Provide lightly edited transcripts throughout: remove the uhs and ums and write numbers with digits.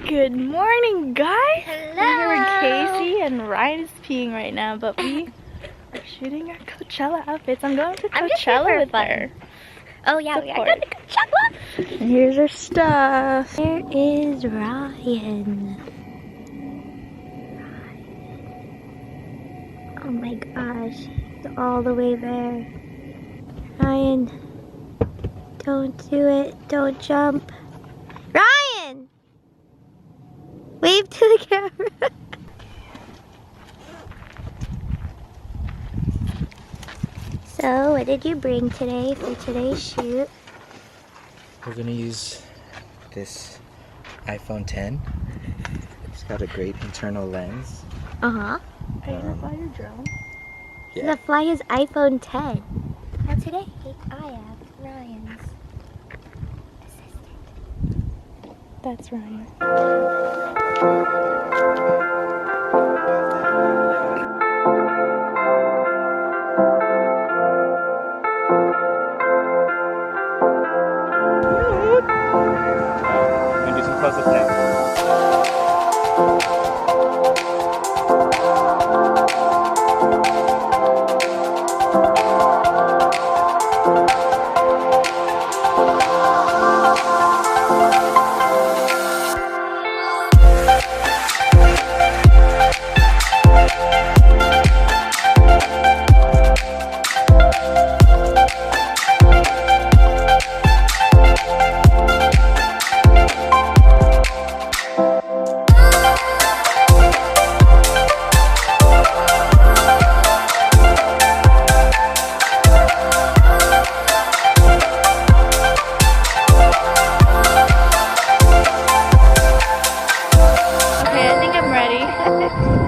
Good morning, guys. Hello. I'm here with Casey and Ryan is peeing right now, but we are shooting our Coachella outfits. I'm going to Coachella with her. Oh yeah, we are going to Coachella. And here's our stuff. There is Ryan. Oh my gosh, he's all the way there. Ryan, don't do it. Don't jump. Ryan! Wave to the camera. So, what did you bring today for today's shoot? We're gonna use this iPhone 10. It's got a great internal lens. Uh-huh. Are you gonna fly your drone? He's gonna fly his iPhone 10. Now today, I am Ryan's assistant. That's Ryan. I'm gonna do some close-up next.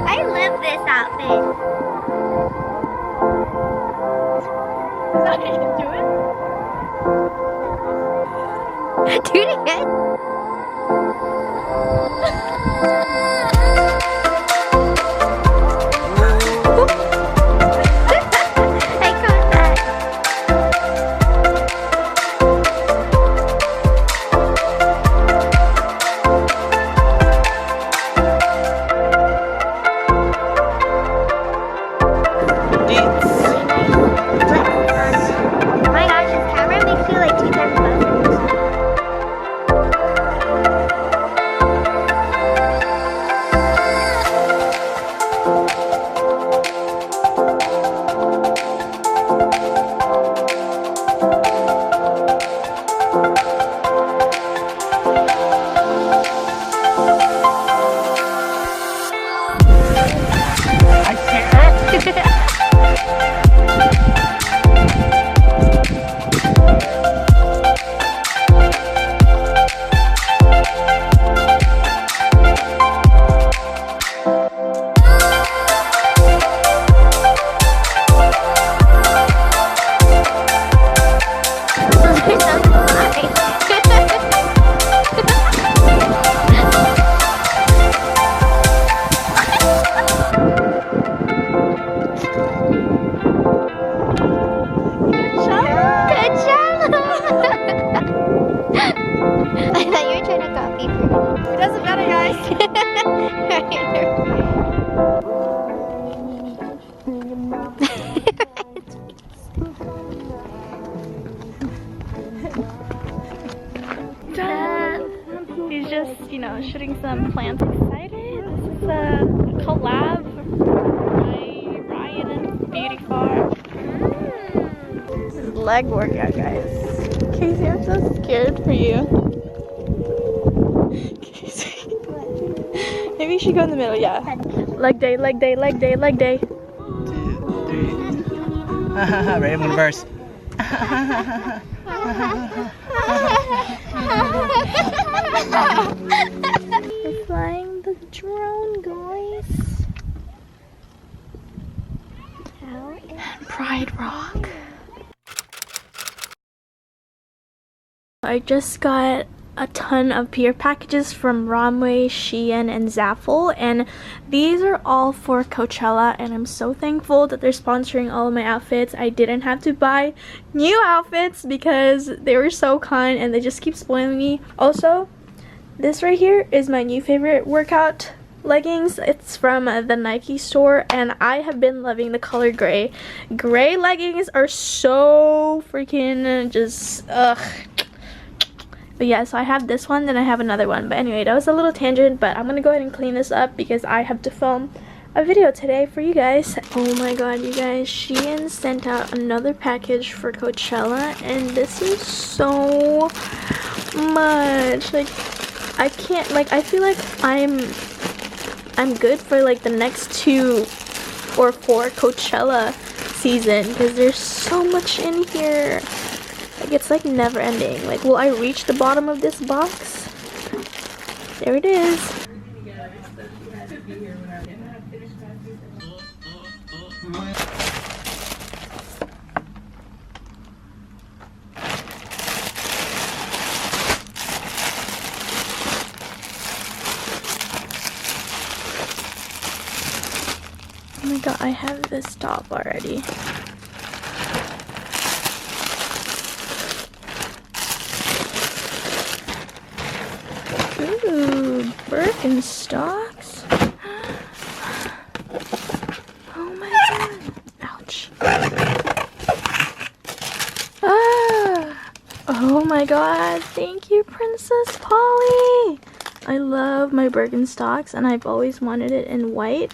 I love this outfit. Is that how you do it? Do it again. I caught that. Oh my gosh, this camera makes you like 2 times faster. I can't. It doesn't matter, guys. He's just, shooting some plants. Excited. This is a collab by Ryan and Beauty Farm. This is leg workout, guys. Casey, I'm so scared for you. Casey. Maybe you should go in the middle, yeah. Leg day, leg day, leg day, leg day. 2, 3. Ready, I'm gonna verse. We're flying the drone, guys. Pride Rock. I just got a ton of PR packages from Runway, SHEIN, and Zaffle, and these are all for Coachella, and I'm so thankful that they're sponsoring all of my outfits. I didn't have to buy new outfits because they were so kind and they just keep spoiling me. Also, This right here is my new favorite workout leggings. It's from the Nike store, and I have been loving the color gray. Gray leggings are so freaking just ugh. But yeah, so I have this one, then I have another one. But anyway, that was a little tangent, but I'm gonna go ahead and clean this up because I have to film a video today for you guys. Oh my god, you guys, SHEIN sent out another package for Coachella, and this is so much. Like, I can't, like, I feel like I'm good for like the next 2 or 4 Coachella season because there's so much in here. Like, it's like never ending. Like, will I reach the bottom of this box? There it is. Oh my god, I have this top already. Ooh, Birkenstocks. Oh my god. Ouch. Ah. Oh my god. Thank you, Princess Polly. I love my Birkenstocks, and I've always wanted it in white.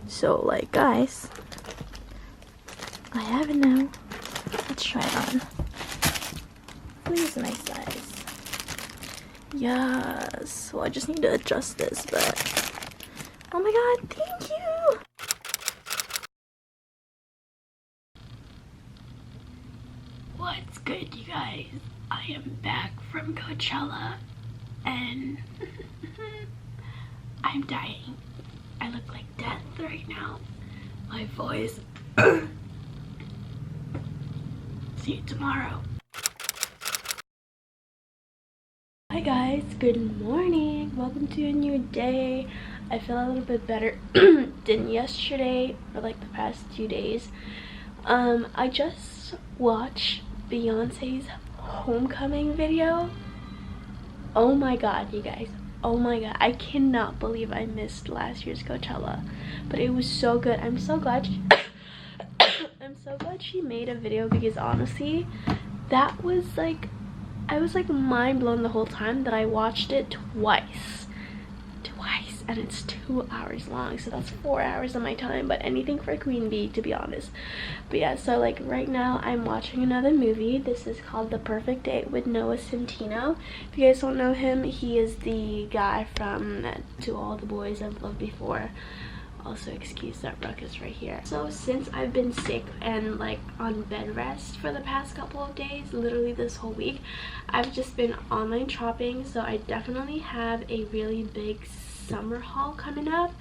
So, like, guys, I have it now. Let's try it on. Please, it's a nice size. Yes. Well, I just need to adjust this, but oh my god, thank you. What's good, you guys? I am back from Coachella, and I'm dying. I look like death right now. My voice. See you tomorrow. Hi guys, good morning. Welcome to a new day. I feel a little bit better than yesterday or like the past 2 days. I just watched Beyonce's homecoming video. Oh my god, you guys. Oh my god, I cannot believe I missed last year's Coachella, but it was so good. I'm so glad she I'm so glad she made a video because honestly, that was like, I was like mind blown the whole time that I watched it twice, and it's 2 hours long, so that's 4 hours of my time, but anything for Queen Bee, to be honest. But yeah, so like right now I'm watching another movie. This is called The Perfect Date with Noah Centineo. If you guys don't know him, he is the guy from To All the Boys I've Loved Before. Also, excuse that ruckus right here. So since I've been sick and like on bed rest for the past couple of days, literally this whole week, I've just been online shopping. So I definitely have a really big summer haul coming up.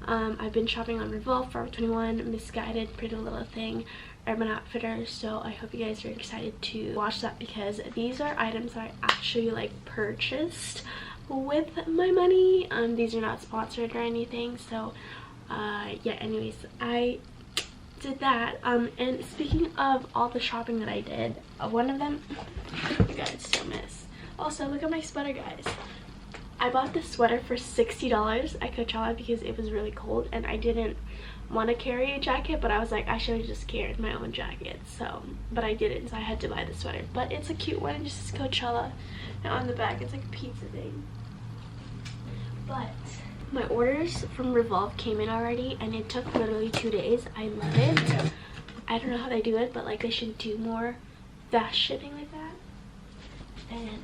I've been shopping on Revolve, Forever 21, Misguided, Pretty Little Thing, Urban Outfitters, so I hope you guys are excited to watch that because these are items that I actually like purchased with my money. These are not sponsored or anything, so yeah, anyways, I did that. And speaking of all the shopping that I did, one of them, you guys still miss. Also, look at my sweater, guys. I bought this sweater for $60 at Coachella because it was really cold and I didn't want to carry a jacket, but I was like, I should have just carried my own jacket. So, but I didn't, so I had to buy the sweater. But it's a cute one, it just says Coachella, and on the back it's like a pizza thing. But my orders from Revolve came in already, and it took literally 2 days. I love it. I don't know how they do it, but like they should do more fast shipping like that. And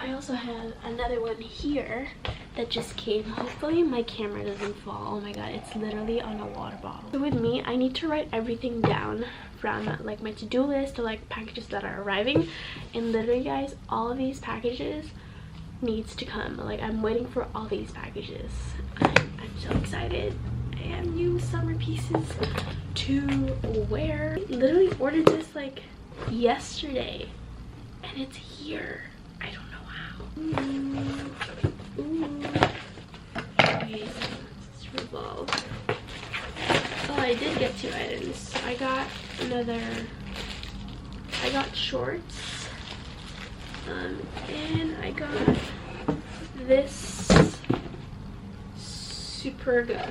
I also have another one here that just came. Hopefully my camera doesn't fall. Oh my god, it's literally on a water bottle. So with me, I need to write everything down from like my to-do list to like packages that are arriving. And literally, guys, all of these packages needs to come. Like, I'm waiting for all these packages. I'm so excited. I have new summer pieces to wear. I literally ordered this like yesterday and it's here. I don't know how. Ooh. Okay, so let's Revolve. Oh, I did get 2 items. I got shorts. And I got this Superga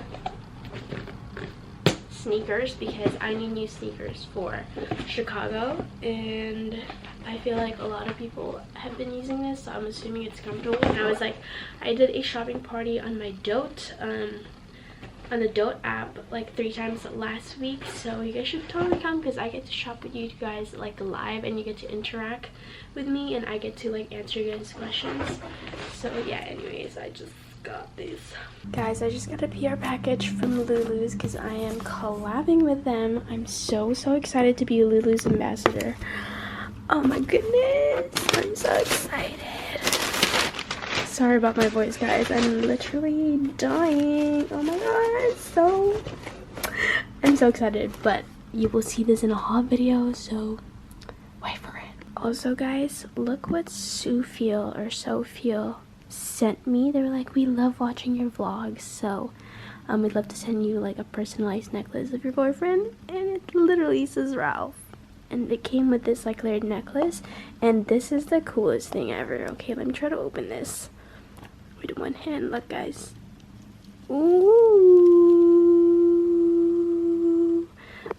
sneakers because I need new sneakers for Chicago, and I feel like a lot of people have been using this, so I'm assuming it's comfortable. And I did a shopping party on my Dote on the Dote app like 3 times last week, so you guys should totally come because I get to shop with you guys like live, and you get to interact with me, and I get to like answer you guys' questions. So yeah, anyways, I just got these. Guys, I just got a PR package from Lulu's because I am collabing with them. I'm so excited to be Lulu's ambassador. Oh my goodness, I'm so excited. Sorry about my voice, guys. I'm literally dying. Oh my god, I'm so excited, but you will see this in a haul video, so wait for it. Also, guys, look what Sophia sent me. They were like, we love watching your vlogs, so we'd love to send you like a personalized necklace of your boyfriend, and it literally says Ralph. And it came with this like layered necklace, and this is the coolest thing ever. Okay, let me try to open this with one hand. Look, guys. Ooh,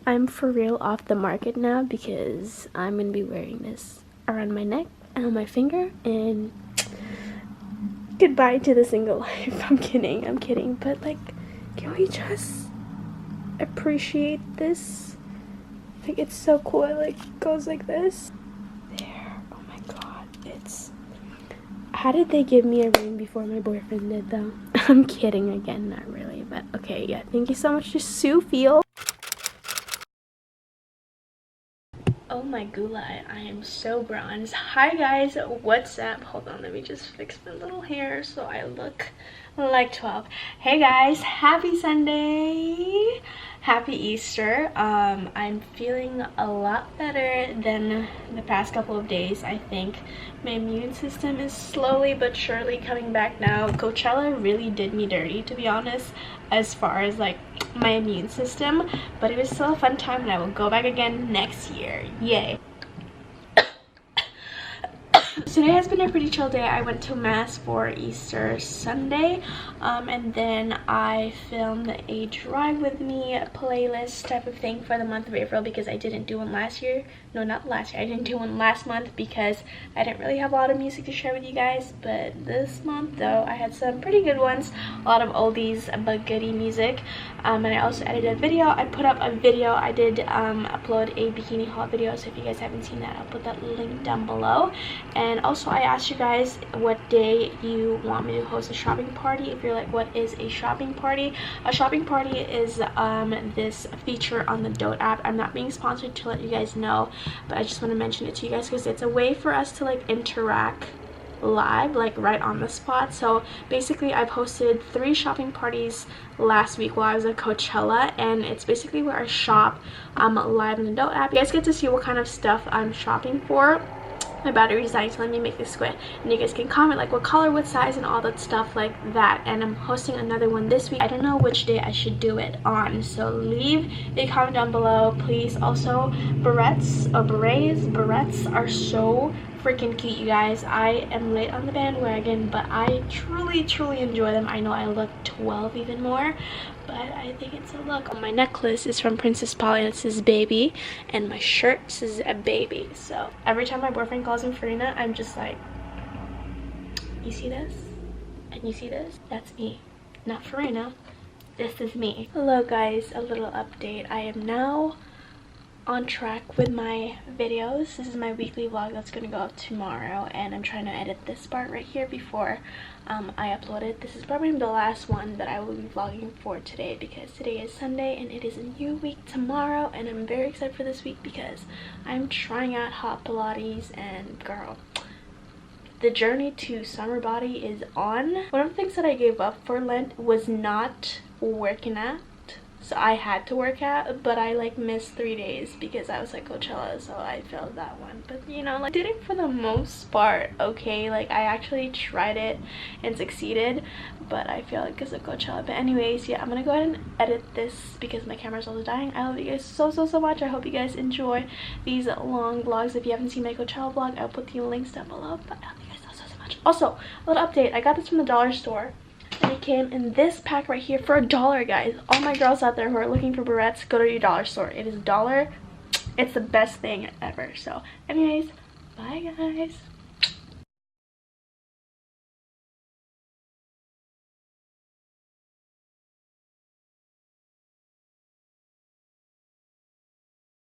I'm for real off the market now because I'm gonna be wearing this around my neck and on my finger, and goodbye to the single life. I'm kidding, but like, can we just appreciate this? Like, it's so cool. It like goes like this. There. Oh my god. How did they give me a ring before my boyfriend did, though? I'm kidding again, not really, but okay, yeah. Thank you so much to Sophia. Oh my gula, I am so bronze. Hi guys, what's up? Hold on, let me just fix my little hair so I look like 12. Hey guys, happy Sunday. Happy Easter. I'm feeling a lot better than the past couple of days. I think my immune system is slowly but surely coming back now. Coachella really did me dirty, to be honest, as far as like my immune system, but it was still a fun time, and I will go back again next year. Yay. Today has been a pretty chill day. I went to mass for Easter Sunday, and then I filmed a drive with me playlist type of thing for the month of April because I didn't do one last year. No, not last year. I didn't do one last month because I didn't really have a lot of music to share with you guys, but this month though I had some pretty good ones, a lot of oldies but goodie music. And I also edited a video. I put up a video. I did upload a bikini haul video, so if you guys haven't seen that, I'll put that link down below. And also I asked you guys what day you want me to host a shopping party. If you're like, what is a shopping party? A shopping party is this feature on the Dote app. I'm not being sponsored, to let you guys know, but I just want to mention it to you guys because it's a way for us to like interact live, like right on the spot. So basically I posted 3 shopping parties last week while I was at Coachella, and it's basically where I shop live in the Dote app. You guys get to see what kind of stuff I'm shopping for. My battery's dying, so let me make this quick, and you guys can comment like what color, what size, and all that stuff like that. And I'm hosting another one this week. I don't know which day I should do it on, so leave a comment down below, please. Also, berets are so freaking cute, you guys. I am late on the bandwagon, but I truly enjoy them. I know I look 12 even more, but I think it's a look. My necklace is from Princess Polly, and it says baby, and my shirt says a baby. So every time my boyfriend calls me Farina, I'm just like, you see this and you see this? That's me, not Farina. This is me. Hello guys, a little update. I am now on track with my videos. This is my weekly vlog that's gonna go up tomorrow, and I'm trying to edit this part right here before I upload it. This is probably the last one that I will be vlogging for today because today is Sunday and it is a new week tomorrow, and I'm very excited for this week because I'm trying out hot Pilates, and girl, the journey to summer body is on. One of the things that I gave up for Lent was not working out. So I had to work out, but I like missed 3 days because I was at Coachella, so I failed that one. But you know, like, did it for the most part okay. Like, I actually tried it and succeeded, but I failed because of Coachella. But anyways, yeah, I'm gonna go ahead and edit this because my camera's also dying. I love you guys so much. I hope you guys enjoy these long vlogs. If you haven't seen my Coachella vlog, I'll put the links down below. But I love you guys so much. match. Also, a little update. I got this from the dollar store. And it came in this pack right here for $1, guys. All my girls out there who are looking for barrettes, go to your dollar store. It is $1. It's the best thing ever. So, anyways, bye guys.